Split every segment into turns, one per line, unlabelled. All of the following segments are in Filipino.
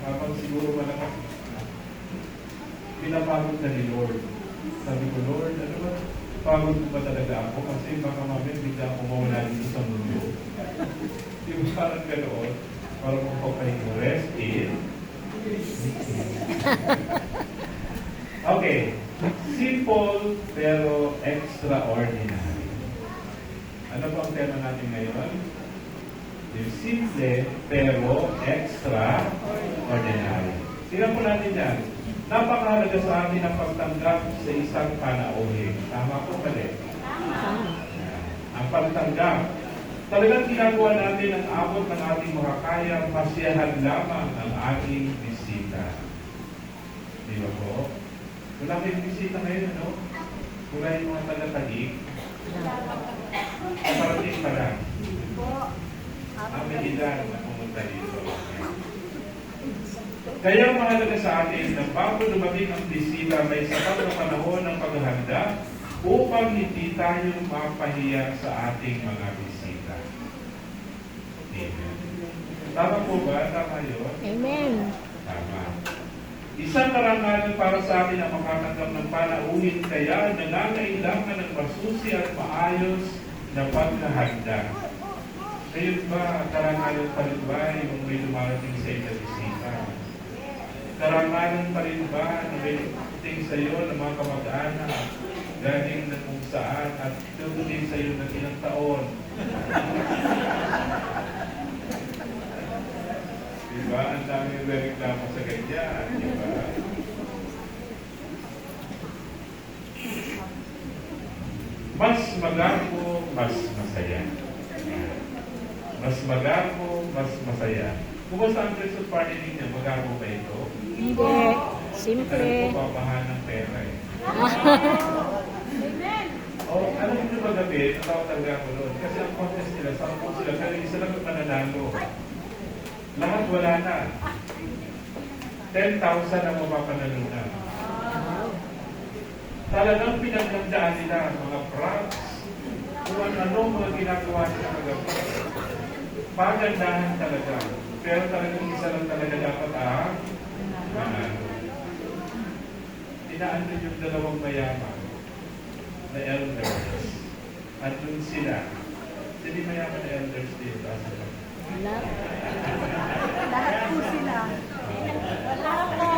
habang siguro malakas, pinapagod na ni Lord. Sabi ko, Lord, ano ba? Pagod ba talaga ako? Kasi baka mamaya bigla ako mawala dito sa mundo. Yung parang ganoon, parang magpapahinga. Rest in. Okay. Simple pero extraordinary. Ano po ang tema natin ngayon? Yung simple pero extraordinary. Tingnan po natin yan. Napakahalaga sa atin ang pagtanggap sa isang panauhin. Tama po pala. Ang pagtanggap. Talagang ginagawa natin ang abot ng ating makakaya, masiyahan lamang ang ating bisita. Di ba po? Wala kayong bisita ngayon, ano? Wala yung mga taga-tagig. Parating pa lang. Ang may ilan na pumunta dito. Kaya mahalaga sa atin na bago dumating ang bisita, may sapat na panahon ng paghahanda upang hindi tayo mapahiya sa ating mga bisita. Amen. Tama po ba? Tama yun?
Amen.
Tama. Isang karangalan para sa atin ang makatanggap ng panauhin, kaya nangangailangan ng masusi at maayos na paghahanda. Ngayon ba, karangalan pa rin ba yung may dumarating sa inyo bisita? Karangalan pa rin ba na may dumating sa iyo ng mga kamag-anak galing na kung saan at tutuloy sa iyo ng ilang taon? Diba? Ang daming reklamo sa ganyan. Diba? Mas magarbo, mas masaya. Mas magarbo, mas masaya. Kumusta ang Christmas party ninyo? Magarbo ba ito?
Hindi. Simple.
Ano po babahan ng pera eh? Oh, alam niyo ba gabi, natawag ko noon. Kasi ang contest nila, sa kung sila, pero isa lang ang mananalo. Lahat wala na. 10,000 ang mapapanalunan. Talagang pinaghandaan nila mga props, kung ano mga ginagawa nila kagabi. Pagandahan talaga. Pero talagang isa lang talaga dapat ang manalo. Inaandun yung dalawang mayaman na elders. Andun sila. Hindi mayaman na elders dito.
Wala.
Lahat po sila. Wala po.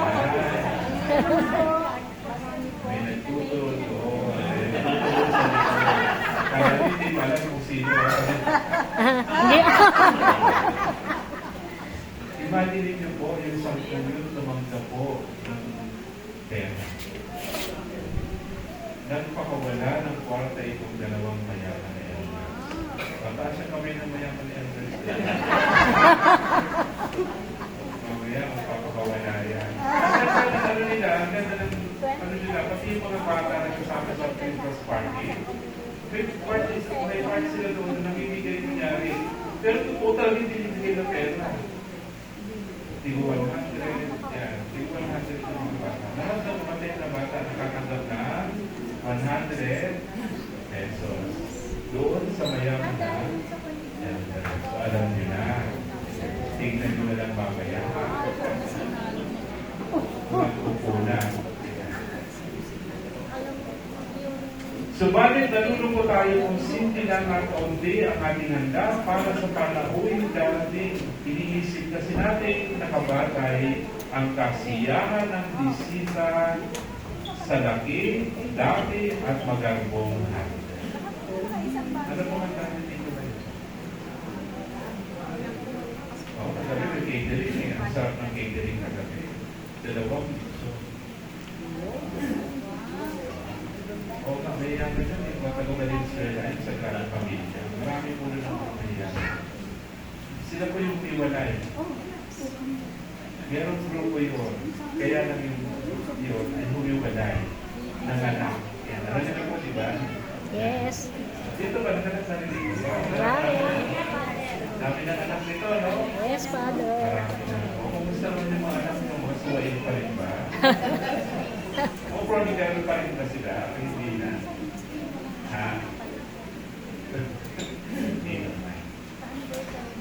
May nagtutulog doon. Kaya hindi pala kung sino.
Hindi.
Imagine niyo po yung isang tulog tumangga po ng pera. Nagpakawala ng kwarta itong dalawang mayaman na elders. Patasya kami ng mayaman na elders. Mamaya, magpapakawala yan. Ano nila, ang ganda ng ano nila, pati yung mga bata na kasama sa Christmas party. May party sila doon na namimigay nangyari. Pero total hindi binibigay ng pera. Tigo 100, yan. Tigo 100 ng mga bata. Lahat ng umatay na bata nakatanggap na 100 pesos. Doon sa mayaman na elders. So alam nyo na. Tingnan nyo na lang mamaya. Magpupunan. Subalit nalulungkot tayo kung simple lang at kaunti ang ating handa para sa panauhin darating. Iniisip kasi natin nakabatay ang kasiyahan ng bisita sa laki, dami at magarbong handa. Ano po ang dami dito ba yun? Oh, kagabi may catering eh. Ang sarap ng catering kagabi. Dalawang piso. O, mayayaman yan eh. Matagamalin sila sa karang pamilya. Marami po rin ang mayayaman. Sila po yung tiwalay. Merong grupo yun. Kaya lang yung yun ay humiwalay ng anak. Yan. Alam niyo po, di ba?
Yes.
Dito ba nakanak sarili ko?
Marami.
Dami ng anak nito, no?
Yes, Father.
Marami na. O, kumusta naman yung mga anak mo? Mga suwain pa rin ba? O, prodigal pa rin ba sila? Hindi na. Ha? Hindi naman.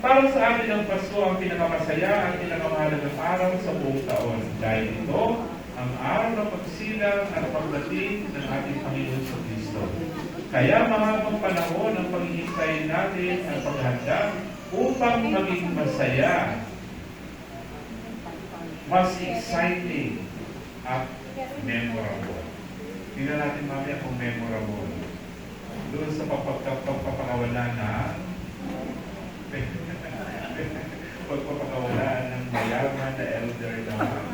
Para sa atin ang Pasko ang pinakamasaya, ang pinakamahalagang araw sa buong taon. Dahil ito, ang araw ng pagsilang at pagdating ng ating Panginoon sa Kristo. Kaya mahabang panahon ang paghihintay natin ang paghanda upang maging masaya, mas exciting, at memorable. Tingnan natin mamaya kung memorable. Doon sa pagpapakawalan ng pagpapakawalan ng mayaman na elder naman.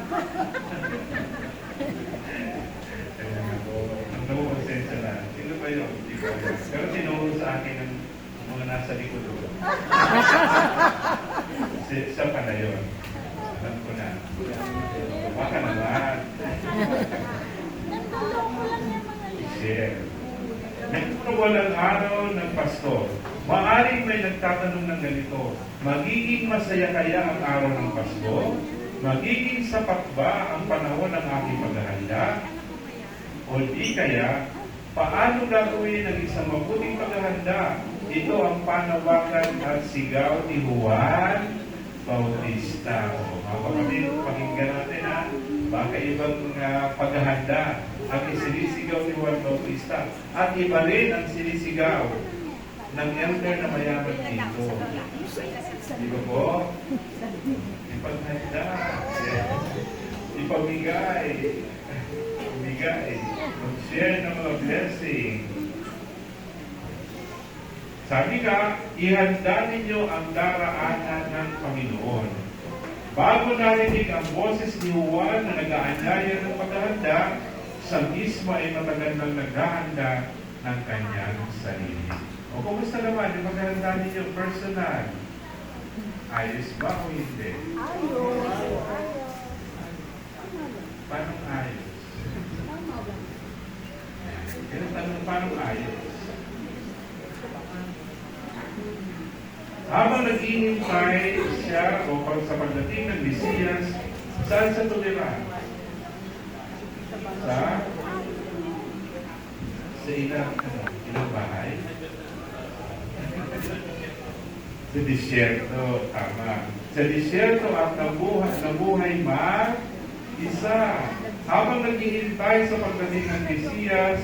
Kaya ako, ang namumonsensya na. Sino ba yun? Hindi ko alam. Pero tinuro sa akin ng mga nasa likod ko. Siya pala yun. Alam ko na. Baka naman. Share. Nagkawalang araw ng Pasko. Maaring may nagtatanong ng ganito, magiging masaya kaya ang araw ng Pasko? Magiging sapat ba ang panahon ng aking paghahanda? O di kaya, paano gagawin ang isang mabuting paghahanda? Ito ang panawagan at sigaw ni Juan Bautista. O, mga kapatid, pakinggan natin ha. Baka ibang paghahanda ang isinisigaw ni Juan Bautista. At iba rin ang sinisigaw ng elder na mayaman dito. Di ba po? Ipaghanda. Ipamigay. Pamigay. Mag-share ng mga blessing. Sabi ka, ihanda ninyo ang daraanan ng Panginoon. Bago narinig ang boses ni Juan na nag-aanyaya ng paghahanda, siya mismo ay matagal nang naghahanda ng kanyang sarili. O kumusta naman yung paghahanda ninyo personal? Ayos ba o hindi? Paano ayos? Kaya tanong, paano ayos? Habang naghihintay siya o sa pagdating ng Mesiyas, saan sa tumira? Sa ilang bahay? Sa disyerto, tama. Sa disyerto at nabuhay mag-isa. Habang naghihintay sa pagdating ng Mesiyas,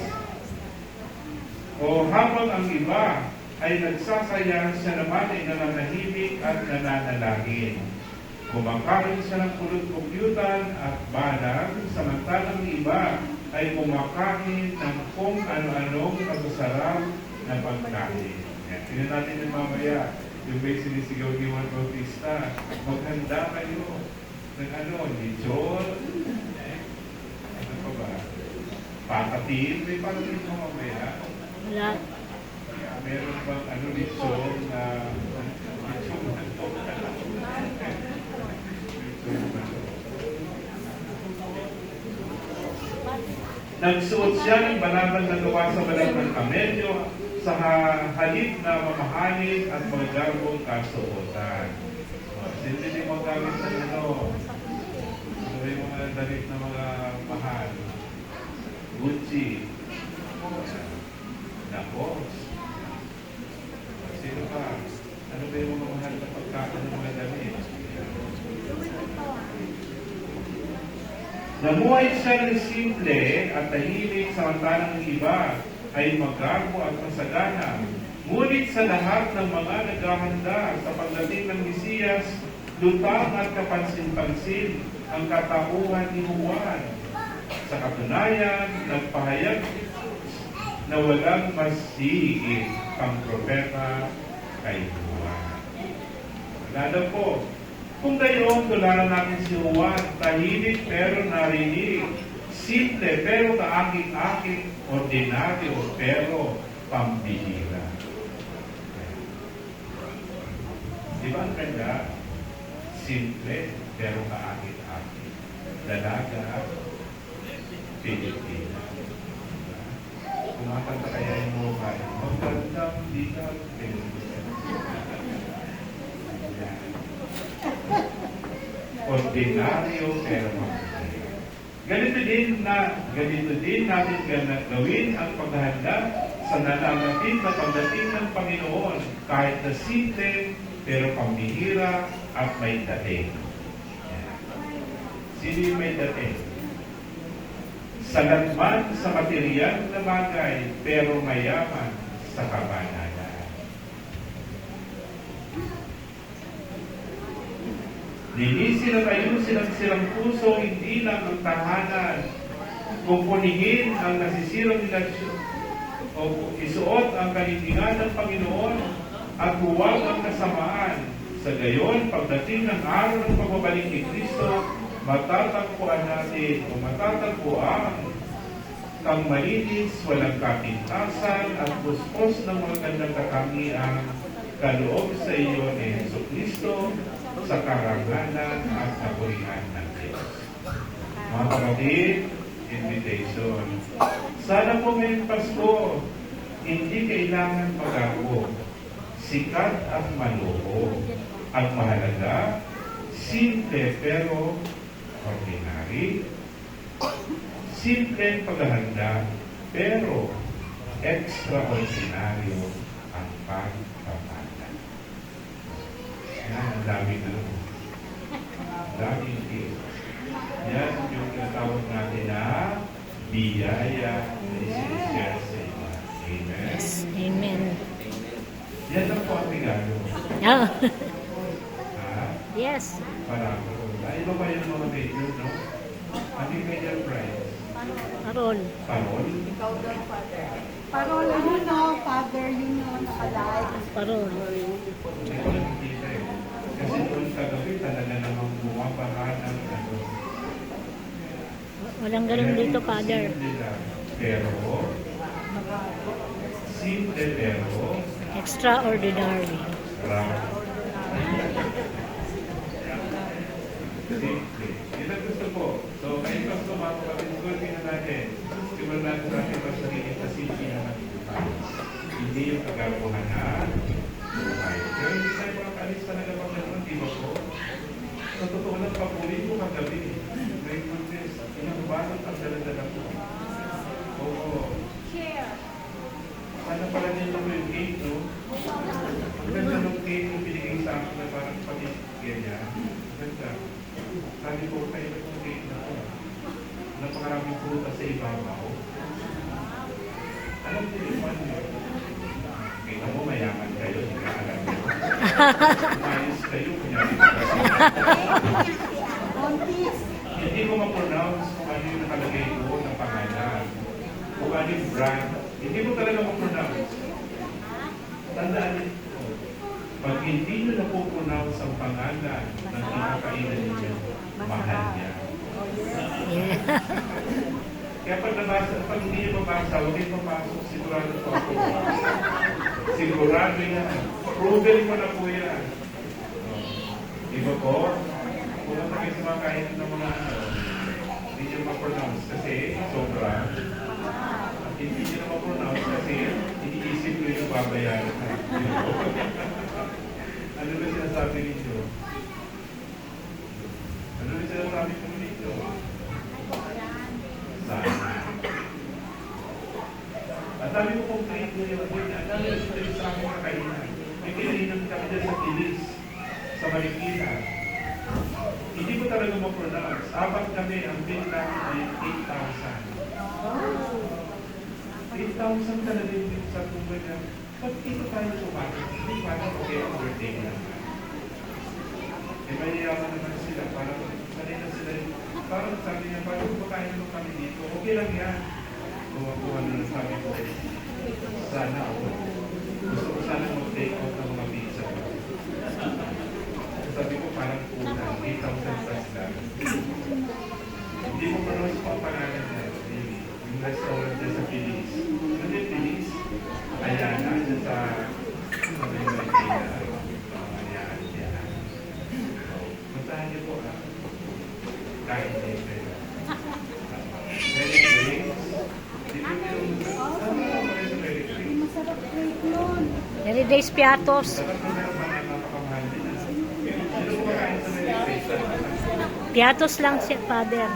o habang ang iba ay nagsasaya, siya naman ay nananahimik at nananalangin. Kumakain siya ng pulot-pukyutan at banag, samantalang iba ay kumakain ng kung ano-anong masasarap na pagkain. Tingnan natin yung mamaya, yung may sinisigaw ni Juan Bautista, maghanda kayo ng lechon, ano pa ba? Patatin, may patatin mo mamaya.
Wala.
Meron bang lechon na nagsuot siya ng banabal na gawa sa balat ng kamelyo sa halip na mamahalin at magagarbong kasuotan. Hindi din magamit sa yung mga dalit na mga mahal. Gucci. Lacoste. Sino pa? Ano ba yung mga mahal na pagkakan ng mga damit? Namuhay siya ng simple at tahimik samantalang ng iba ay magarbo at masagana. Ngunit sa lahat ng mga naghahanda sa pagdating ng Mesiyas, lutang at kapansin-pansin ang katauhan ni Juan. Sa katunayan, nagpahayag na walang mas hihigit ang propeta kay Juan. Lalo po, kung gayon, tularan natin si Juan, tahimik pero narinig, simple pero kaakit-akit, ordinaryo pero pambihira. Di ba ang kanya? Simple pero kaakit-akit. Dalaga, Pilipina. Kumakanta kaya yung mobile. Magandang dikat, Pilipina. Ordinaryo pero mabigay. Ganito din natin gawin ang paghahanda sa nananapit na pagdating ng Panginoon kahit na simple pero pambihira at may dating. Sino yung may dating? Salatman sa material na bagay, pero mayaman sa kabanalan. Linisin at ayusin ang silang puso, hindi lang ang tahanan. Kumpunihin ang nasisirang relasyon o isuot ang kahilingan ng Panginoon at huwag ang kasamaan. Sa gayon, pagdating ng araw ng pagbabalik ni Kristo, matatagpuan natin o matatagpuan kang malinis, walang kapintasan at puspos ng mga gandang katangian kaloob sa iyo ni Jesucristo sa karangalan at kapurihan ng Diyos. Mga kapatid, invitation. Sana po ngayong Pasko, hindi kailangan pag-ako, sikat at maluho. Ang mahalaga, simple pero ordinary. Simple paghahanda, pero extraordinaryo ang pagpapala. Yan, ang daming daming gift. Yan yung tinatawag natin na biyaya na isinishare sa iba. Amen?
Yes. Amen.
Yan lang po ang regalo.
Oh.
Ha?
Yes.
Para po. Iba pa yung mga major, no? Ano yung major prize?
Parol.
Parol?
Parola yun, no? Father yun, no? Nakalike.
Parol.
Hindi ko nakikita eh. Kasi doon kagabi talaga namang bumabaha ng ano.
Walang ganun dito, Father.
Simple lang. Pero, simple pero,
Extraordinary.
round. Simple. Yun ang gusto ko. So, kayo pa sa mga kapatid ko, tingnan natin. Simulan natin natin pa sarili sa simple naman ito. Hindi yung kagabuhan na buhay. Pero hindi tayo makakalis talaga pag gano'n, di ba po? Sa totoo lang, papulit ko kagabi. May goodness, ilang balot ang daladala ko. Oo. Sana pala nila ko yung cake, no? Ang ganda ng cake yung binigay sa akin na parang pati-ganyan niya. Ganda. Sabi ko, kayo na itong cake na to. Napakaraming prutas sa ibabaw. Alam ko yung one yun. Kita mo, mayaman kayo, hindi ka alam nyo. Umayos kayo, kunyari ko kasi.
Contis.
Hindi ko ma-pronounce kung ano yung nakalagay ko ng pangalan. Kung ano yung brand. Hindi ko talaga ma-pronounce. Tandaan nito. Pag hindi nyo na-pronounce ang pangalan ng kinakainan ninyo, mahal niya.
Yeah.
Kaya pag hindi nyo mabasa, huwag kayo papasok. Sigurado po ako. Sigurado yan. Proven mo na po yan. Iba po, kung kayo sa mga kain ng mga ano, hindi nyo ma-pronounce kasi sobra. At hindi nyo na ma-pronounce kasi iniisip nyo yung babayaran na. Ano ba sinasabi ninyo? Ano ba sinasabi ko ninyo? Sana. At sabi ko kung trade nyo yung ang dami yung trade sa aming kakainan. May kainan kami dyan sa Kilis, sa Marikina. Hindi ko talaga ma-pronounce. Apat kami, ang bill namin ay 8,000. 8,000 talaga yung sa tumbay na pag ito tayo sumagot, hindi parang okay-overtake naman. Eh, mayayaman naman sila, parang sanay na sila, parang sabi niya, parang kumakain naman kami dito, okay lang yan. Kumakuha na lang sabi ko, sana ako. Gusto ko sana mag-take out ng mga pizza. Sabi ko parang kulang, 8,000 plus lang. Hindi mo pronounce pa ang pangalan na yung restaurant dyan sa Pilis. Ano yung Pilis? Ayan, dyan sa Ayan. Puntahan niyo po ha. Kain din kayo. Very great.
Masarap plate nun.
Every day's piatos.
Sarap na meron mga napakamahal din. Sino po kain sa Very
Piatos lang siya, Father.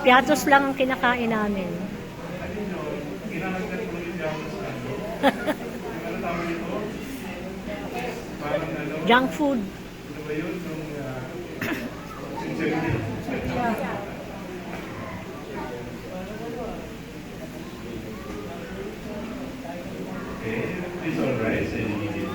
Piatos lang ang kinakain namin.
Ano yun? Kinakagdan ko yung Jamus ano? Ano tawag nito? Parang ano?
Junk food.
Ano ba yun? Nung sincerity. Okay, please all rise and immediately.